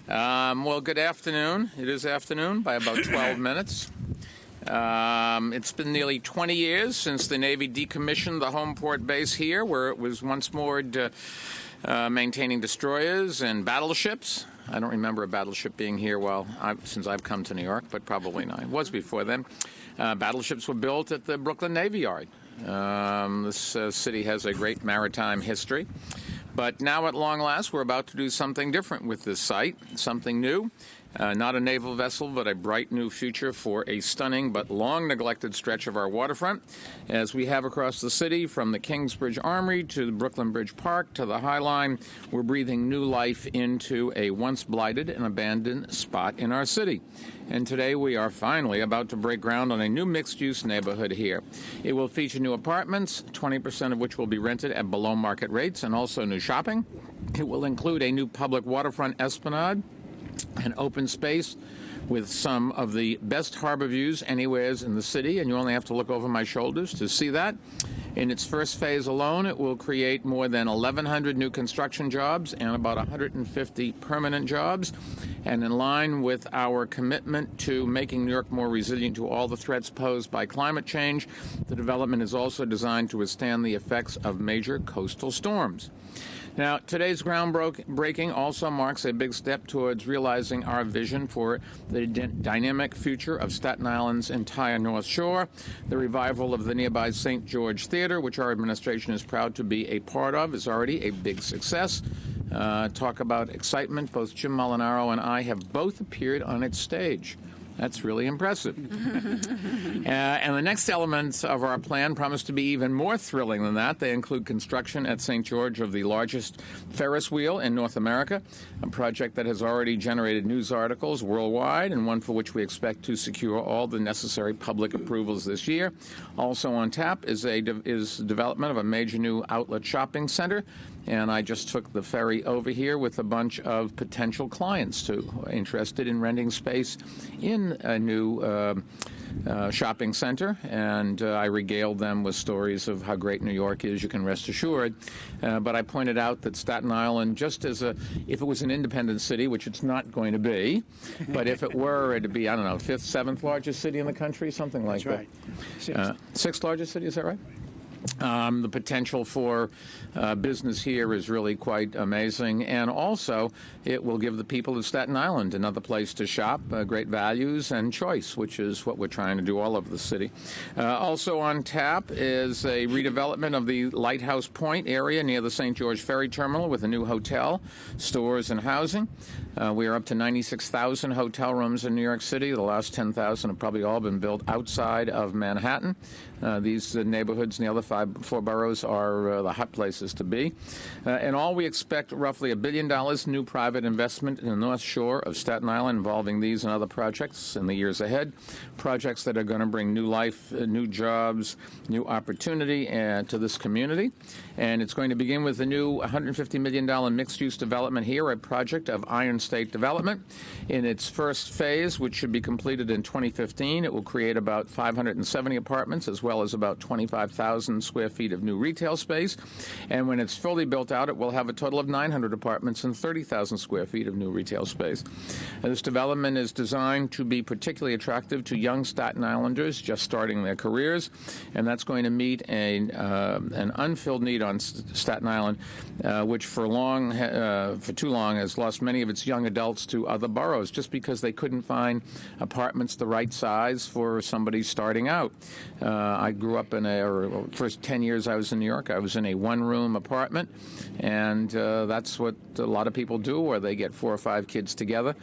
Well, good afternoon. It is afternoon by about 12 minutes. It's been nearly 20 years since the Navy decommissioned the home port base here, where it was once moored maintaining destroyers and battleships. I don't remember a battleship being here since I've come to New York, but probably not. It was before then. Battleships were built at the Brooklyn Navy Yard. This city has a great maritime history. But now, at long last, we're about to do something different with this site, something new. Not a naval vessel, but a bright new future for a stunning but long-neglected stretch of our waterfront. As we have across the city, from the Kingsbridge Armory to the Brooklyn Bridge Park to the High Line, we're breathing new life into a once blighted and abandoned spot in our city. And today we are finally about to break ground on a new mixed-use neighborhood here. It will feature new apartments, 20% of which will be rented at below-market rates, and also new shopping. It will include a new public waterfront esplanade, an open space with some of the best harbor views anywheres in the city, and you only have to look over my shoulders to see that. In its first phase alone, it will create more than 1,100 new construction jobs and about 150 permanent jobs. And in line with our commitment to making New York more resilient to all the threats posed by climate change, the development is also designed to withstand the effects of major coastal storms. Now, today's groundbreaking also marks a big step towards realizing our vision for the dynamic future of Staten Island's entire North Shore. The revival of the nearby St. George Theater, which our administration is proud to be a part of, is already a big success. Talk about excitement. Both Jim Molinaro and I have both appeared on its stage. That's really impressive. And the next elements of our plan promise to be even more thrilling than that. They include construction at St. George of the largest Ferris wheel in North America, a project that has already generated news articles worldwide, and one for which we expect to secure all the necessary public approvals this year. Also on tap is development of a major new outlet shopping center. And I just took the ferry over here with a bunch of potential clients who are interested in renting space in a new shopping center, and I regaled them with stories of how great New York is, you can rest assured. But I pointed out that Staten Island, just as if it was an independent city, which it's not going to be, but if it were, it'd be, I don't know, 5th, 7th largest city in the country, something like that. That's right. 6th largest city, is that right? The potential for business here is really quite amazing, and also it will give the people of Staten Island another place to shop, great values and choice, which is what we're trying to do all over the city. Also on tap is a redevelopment of the Lighthouse Point area near the St. George Ferry Terminal with a new hotel, stores, and housing. We are up to 96,000 hotel rooms in New York City. The last 10,000 have probably all been built outside of Manhattan. These neighborhoods in the other four boroughs are the hot places to be. In all, we expect roughly $1 billion new private investment in the North Shore of Staten Island involving these and other projects in the years ahead, projects that are going to bring new life, new jobs, new opportunity to this community. And it's going to begin with the new $150 million mixed-use development here, a project of Iron State Development. In its first phase, which should be completed in 2015, it will create about 570 apartments as well as about 25,000 square feet of new retail space. And when it's fully built out, it will have a total of 900 apartments and 30,000 square feet of new retail space. This development is designed to be particularly attractive to young Staten Islanders just starting their careers, and that's going to meet an unfilled need on Staten Island, which for too long has lost many of its young adults to other boroughs just because they couldn't find apartments the right size for somebody starting out. I grew up first 10 years I was in New York, I was in a one-room apartment, and that's what a lot of people do, or they get 4 or 5 kids together.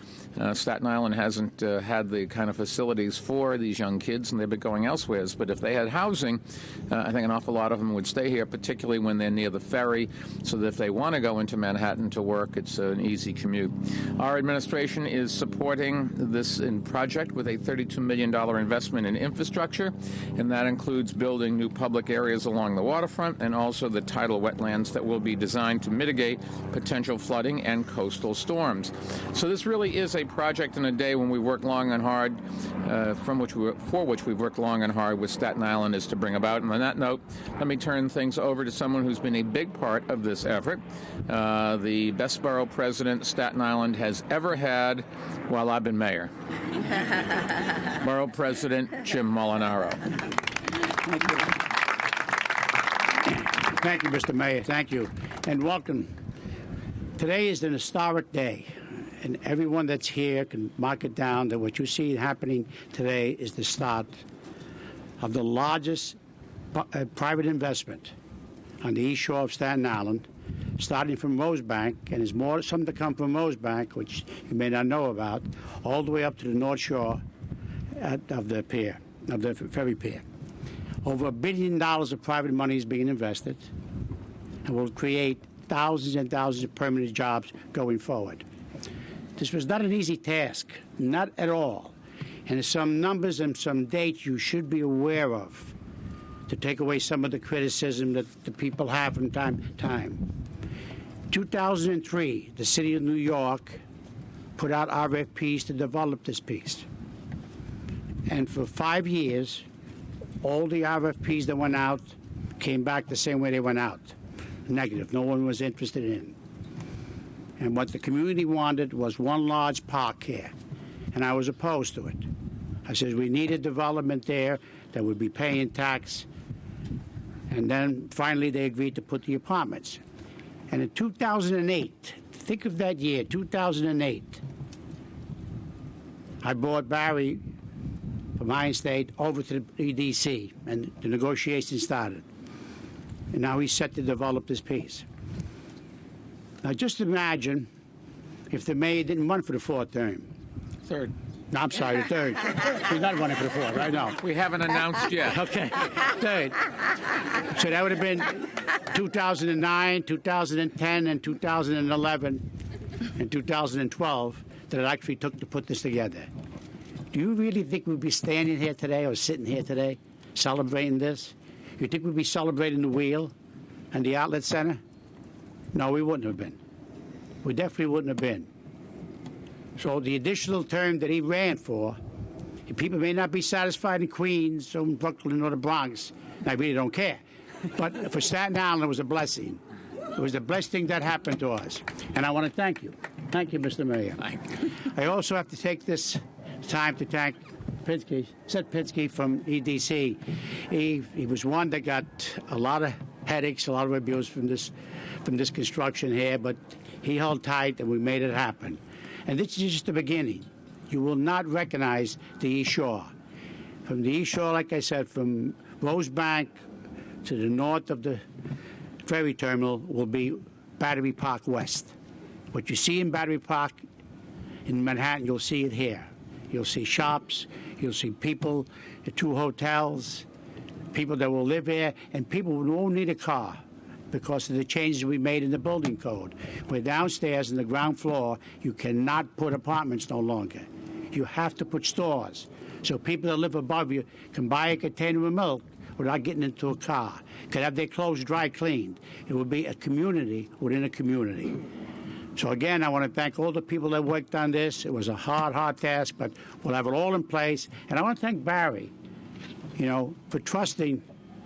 Staten Island hasn't had the kind of facilities for these young kids, and they've been going elsewhere. But if they had housing, I think an awful lot of them would stay here, particularly when they're near the ferry, so that if they want to go into Manhattan to work, it's an easy commute. Our administration is supporting this project with a $32 million investment in infrastructure, and that includes building new public areas along the waterfront and also the tidal wetlands that will be designed to mitigate potential flooding and coastal storms. So this really is a project in a day when we work long and hard, for which we've worked long and hard with Staten Islanders to bring about. And on that note, let me turn things over to someone who's been a big part of this effort, the best borough president Staten Island Island has ever had while I've been mayor. Borough President Jim Molinaro. Thank you. Thank you, Mr. Mayor. Thank you. And welcome. Today is an historic day, and everyone that's here can mark it down that what you see happening today is the start of the largest private investment on the east shore of Staten Island, starting from Rosebank, and there's more some to come from Rosebank, which you may not know about, all the way up to the North Shore of the pier, of the ferry pier. Over $1 billion of private money is being invested and will create thousands and thousands of permanent jobs going forward. This was not an easy task, not at all. And there's some numbers and some dates you should be aware of to take away some of the criticism that the people have from time to time. 2003, the city of New York put out RFPs to develop this piece. And for 5 years, all the RFPs that went out came back the same way they went out, negative. No one was interested in. And what the community wanted was one large park here, and I was opposed to it. I said we needed development there that would be paying tax, and then finally they agreed to put the apartments. And in 2008, think of that year, 2008, I brought Barry from Iron State over to the EDC, and the negotiations started. And now he's set to develop this piece. Now just imagine if the mayor didn't run for the fourth term. Third. No, I'm sorry, the third. He's not running for the fourth, right now. We haven't announced yet. Okay, third. So that would have been 2009, 2010, and 2011, and 2012 that it actually took to put this together. Do you really think we'd be standing here today or sitting here today celebrating this? You think we'd be celebrating the wheel and the outlet center? No, we wouldn't have been. We definitely wouldn't have been. So the additional term that he ran for, people may not be satisfied in Queens or in Brooklyn or the Bronx. I really don't care. But for Staten Island, it was a blessing. It was the best thing that happened to us. And I want to thank you. Thank you, Mr. Mayor. Thank you. I also have to take this time to thank Seth Pinsky from EDC. He was one that got a lot of headaches, a lot of abuse from this construction here, but he held tight and we made it happen. And this is just the beginning. You will not recognize the East Shore. From the East Shore, like I said, from Rosebank to the north of the ferry terminal will be Battery Park West. What you see in Battery Park in Manhattan, you'll see it here. You'll see shops, you'll see people, 2 hotels, people that will live here, and people who won't need a car because of the changes we made in the building code. Where downstairs in the ground floor, you cannot put apartments no longer. You have to put stores. So people that live above you can buy a container of milk without getting into a car, can have their clothes dry cleaned. It will be a community within a community. So again, I want to thank all the people that worked on this. It was a hard task, but we'll have it all in place. And I want to thank Barry, for trusting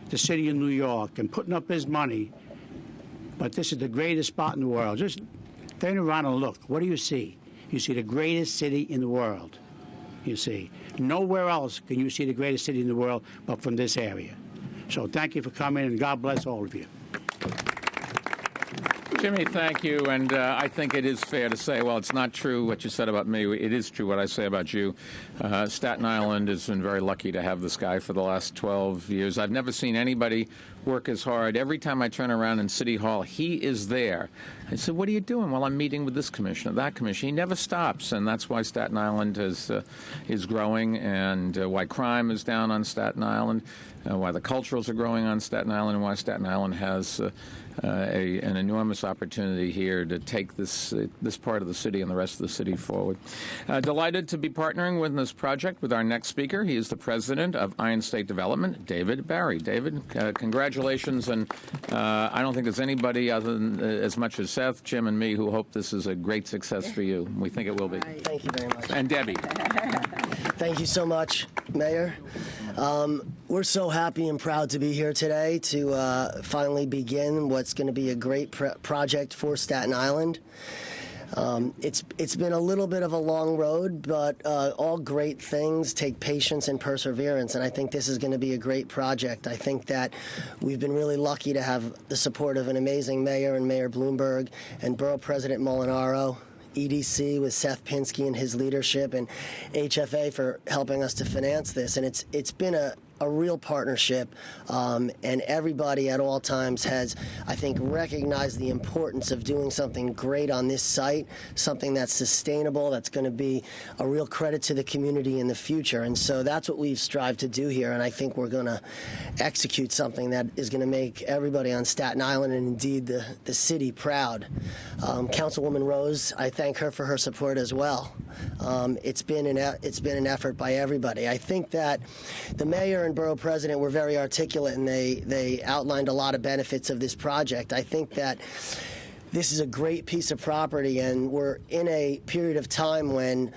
the city of New York and putting up his money. But this is the greatest spot in the world. Just turn around and look. What do you see? You see the greatest city in the world. You see. Nowhere else can you see the greatest city in the world but from this area. So thank you for coming, and God bless all of you. Jimmy, thank you. And I think it is fair to say, well, it's not true what you said about me. It is true what I say about you. Staten Island has been very lucky to have this guy for the last 12 years. I've never seen anybody work as hard. Every time I turn around in City Hall, he is there. I said, what are you doing? Well, I'm meeting with this commissioner, that commissioner. He never stops, and that's why Staten Island is growing, and why crime is down on Staten Island, why the culturals are growing on Staten Island, and why Staten Island has an enormous opportunity here to take this part of the city and the rest of the city forward. Delighted to be partnering with this project with our next speaker. He is the president of Iron State Development, David Barry. David, congratulations, and I don't think there's anybody other than as much as Seth, Jim, and me who hope this is a great success for you. We think it will be. Thank you very much. And Debbie. Thank you so much, Mayor. We're so happy and proud to be here today to finally begin what's going to be a great project for Staten Island. It's been a little bit of a long road, but all great things take patience and perseverance, and I think this is going to be a great project. I think that we've been really lucky to have the support of an amazing mayor and Mayor Bloomberg and Borough President Molinaro, EDC with Seth Pinsky and his leadership, and HFA for helping us to finance this. And it's been a real partnership, and everybody at all times has, I think, recognized the importance of doing something great on this site, something that's sustainable, that's going to be a real credit to the community in the future. And so that's what we've strived to do here, and I think we're going to execute something that is going to make everybody on Staten Island and indeed the city proud. Councilwoman Rose, I thank her for her support as well. It's been an effort by everybody. I think that the mayor and borough president were very articulate, and they outlined a lot of benefits of this project. I think that this is a great piece of property, and we're in a period of time when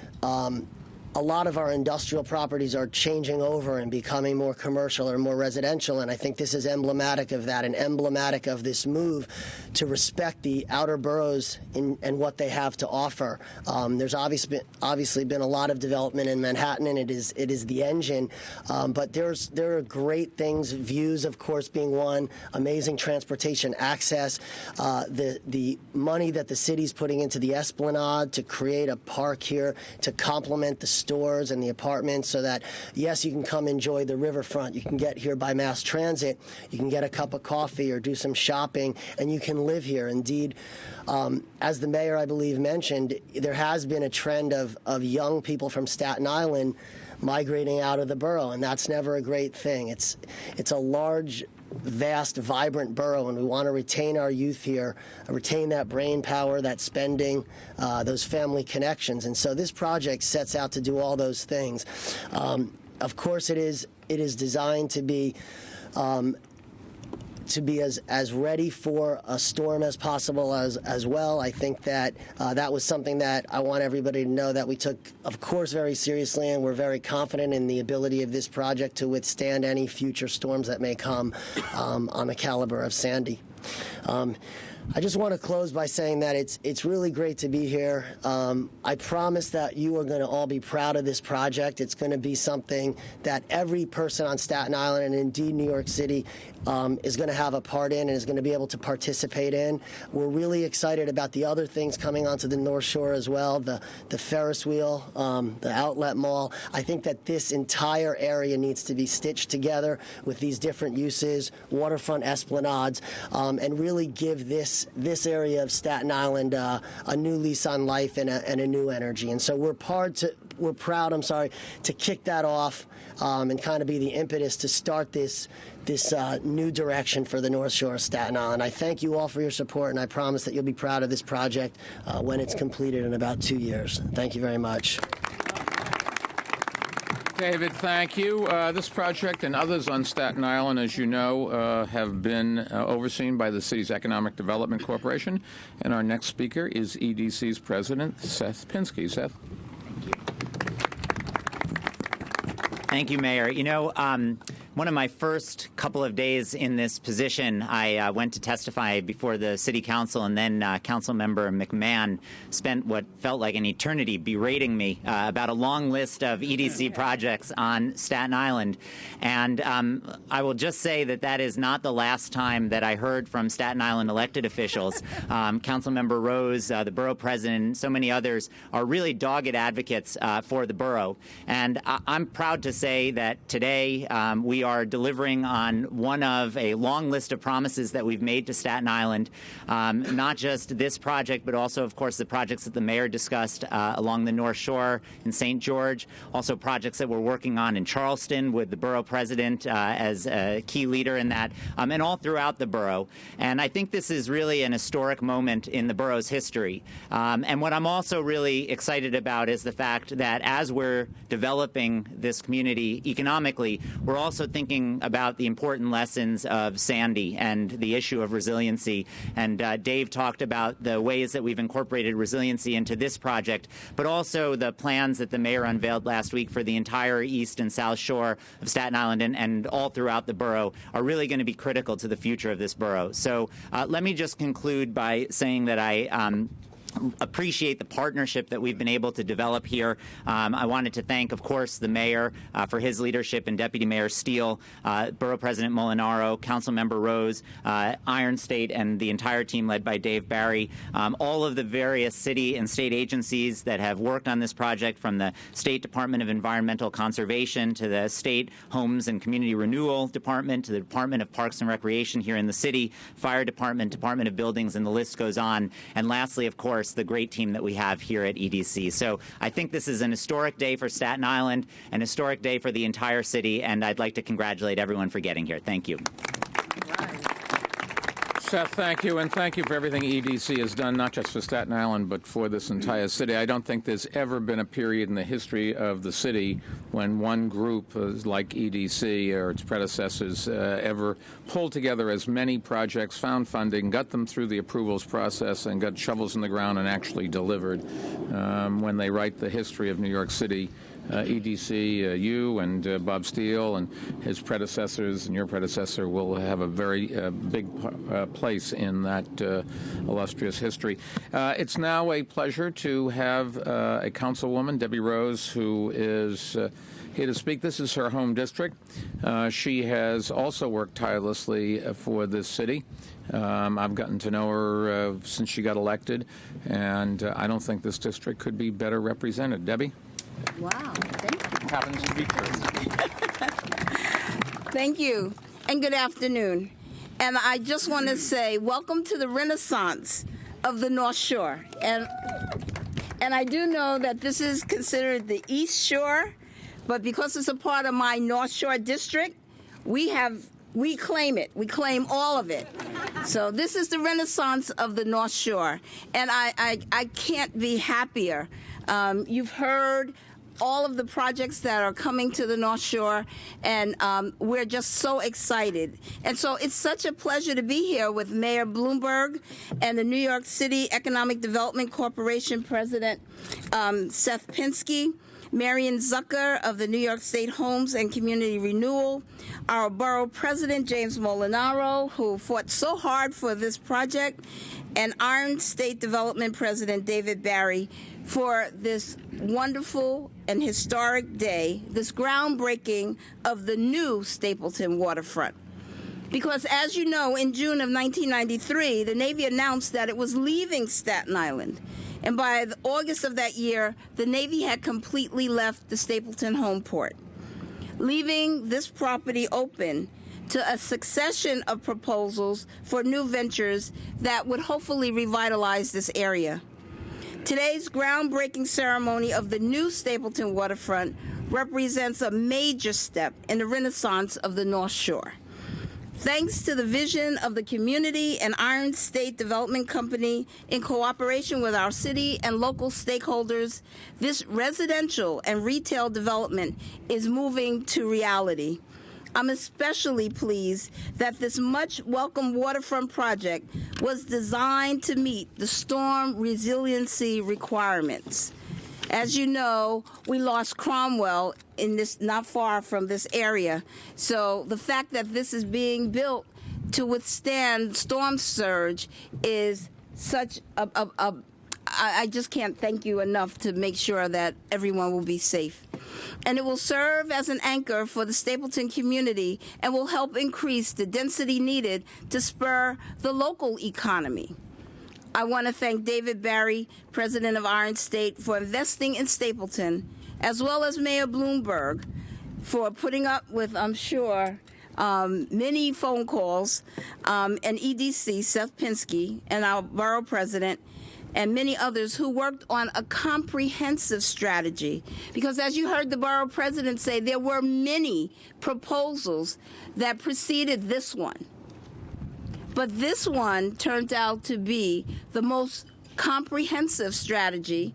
a lot of our industrial properties are changing over and becoming more commercial or more residential, and I think this is emblematic of that and emblematic of this move to respect the outer boroughs and what they have to offer. There's obviously been a lot of development in Manhattan, and it is the engine, but there are great things, views, of course, being one, amazing transportation access, the money that the city's putting into the Esplanade to create a park here to complement the stores and the apartments, so that, yes, you can come enjoy the riverfront. You can get here by mass transit. You can get a cup of coffee or do some shopping, and you can live here. Indeed, as the mayor, I believe, mentioned, there has been a trend of young people from Staten Island migrating out of the borough, and that's never a great thing. It's a large, vast, vibrant borough, and we want to retain our youth here, retain that brain power, that spending, those family connections. And so this project sets out to do all those things. Of course, it is designed to be as ready for a storm as possible as well. I think that that was something that I want everybody to know that we took, of course, very seriously, and we're very confident in the ability of this project to withstand any future storms that may come on the caliber of Sandy. I just want to close by saying that it's really great to be here. I promise that you are going to all be proud of this project. It's going to be something that every person on Staten Island and indeed New York City is going to have a part in and is going to be able to participate in. We're really excited about the other things coming onto the North Shore as well, the Ferris wheel, the outlet mall. I think that this entire area needs to be stitched together with these different uses, waterfront esplanades, and really give this area of Staten Island a new lease on life and a new energy. And so we're proud to kick that off and kind of be the impetus to start this new direction for the North Shore of Staten Island. I thank you all for your support, and I promise that you'll be proud of this project when it's completed in about 2 years. Thank you very much. David, thank you. This project and others on Staten Island, as you know, have been overseen by the city's Economic Development Corporation. And our next speaker is EDC's president, Seth Pinsky. Seth? Thank you, Mayor. You know, one of my first couple of days in this position, I went to testify before the City Council, and then Councilmember McMahon spent what felt like an eternity berating me about a long list of EDC projects on Staten Island. And I will just say that is not the last time that I heard from Staten Island elected officials. Councilmember Rose, the borough president, and so many others are really dogged advocates for the borough. And I'm proud to say that today we are delivering on one of a long list of promises that we've made to Staten Island, not just this project, but also, of course, the projects that the mayor discussed along the North Shore in St. George, also projects that we're working on in Charleston with the borough president as a key leader in that, and all throughout the borough. And I think this is really an historic moment in the borough's history. And what I'm also really excited about is the fact that as we're developing this community economically, we're also thinking about the important lessons of Sandy and the issue of resiliency. And Dave talked about the ways that we've incorporated resiliency into this project, but also the plans that the mayor unveiled last week for the entire east and south shore of Staten Island and all throughout the borough are really going to be critical to the future of this borough. So let me just conclude by saying that I appreciate the partnership that we've been able to develop here. I wanted to thank, of course, the mayor for his leadership and Deputy Mayor Steele, Borough President Molinaro, Councilmember Rose, Iron State, and the entire team led by Dave Barry, all of the various city and state agencies that have worked on this project, from the State Department of Environmental Conservation to the State Homes and Community Renewal Department to the Department of Parks and Recreation here in the city, Fire Department, Department of Buildings, and the list goes on. And lastly, of course, the great team that we have here at EDC. So I think this is an historic day for Staten Island, an historic day for the entire city, and I'd like to congratulate everyone for getting here. Thank you. Seth, thank you, and thank you for everything EDC has done, not just for Staten Island, but for this entire city. I don't think there's ever been a period in the history of the city when one group like EDC or its predecessors ever pulled together as many projects, found funding, got them through the approvals process, and got shovels in the ground and actually delivered. When they write the history of New York City, EDC, you and Bob Steele and his predecessors and your predecessor will have a very big place in that illustrious history. It's now a pleasure to have a councilwoman, Debbie Rose, who is here to speak. This is her home district. She has also worked tirelessly for this city. I've gotten to know her since she got elected, and I don't think this district could be better represented. Debbie? Wow, thank you. Happens to be true. Thank you, and good afternoon. And I just want to say welcome to the Renaissance of the North Shore. And I do know that this is considered the East Shore, but because it's a part of my North Shore district, we claim it. We claim all of it. So this is the Renaissance of the North Shore, and I can't be happier. You've heard all of the projects that are coming to the North Shore, and we're just so excited. And so it's such a pleasure to be here with Mayor Bloomberg and the New York City Economic Development Corporation President Seth Pinsky, Marion Zucker of the New York State Homes and Community Renewal, our Borough President James Molinaro, who fought so hard for this project, and Iron State Development President David Barry, for this wonderful and historic day, this groundbreaking of the new Stapleton Waterfront. Because as you know, in June of 1993, the Navy announced that it was leaving Staten Island. And by August of that year, the Navy had completely left the Stapleton home port, leaving this property open to a succession of proposals for new ventures that would hopefully revitalize this area. Today's groundbreaking ceremony of the new Stapleton Waterfront represents a major step in the renaissance of the North Shore. Thanks to the vision of the community and Iron State Development Company in cooperation with our city and local stakeholders, this residential and retail development is moving to reality. I'm especially pleased that this much welcome waterfront project was designed to meet the storm resiliency requirements. As you know, we lost Cromwell in this, not far from this area. So the fact that this is being built to withstand storm surge is such I just can't thank you enough to make sure that everyone will be safe. And it will serve as an anchor for the Stapleton community and will help increase the density needed to spur the local economy. I want to thank David Barry, President of Iron State, for investing in Stapleton, as well as Mayor Bloomberg for putting up with, I'm sure, many phone calls, and EDC, Seth Pinsky, and our borough president, and many others who worked on a comprehensive strategy. Because as you heard the borough president say, there were many proposals that preceded this one. But this one turned out to be the most comprehensive strategy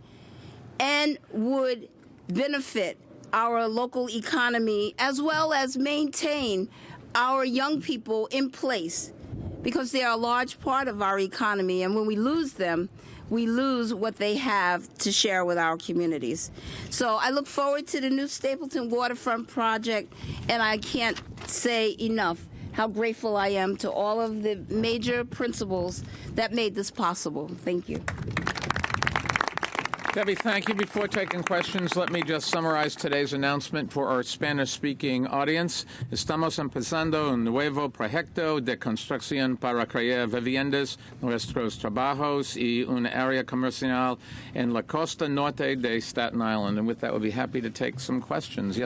and would benefit our local economy as well as maintain our young people in place, because they are a large part of our economy, and when we lose them, we lose what they have to share with our communities. So I look forward to the new Stapleton Waterfront project, and I can't say enough how grateful I am to all of the major principals that made this possible. Thank you. Debbie, thank you. Before taking questions, let me just summarize today's announcement for our Spanish-speaking audience. Estamos empezando un nuevo proyecto de construcción para crear viviendas, nuestros trabajos y un área comercial en la costa norte de Staten Island. And with that, we'll be happy to take some questions. Yes.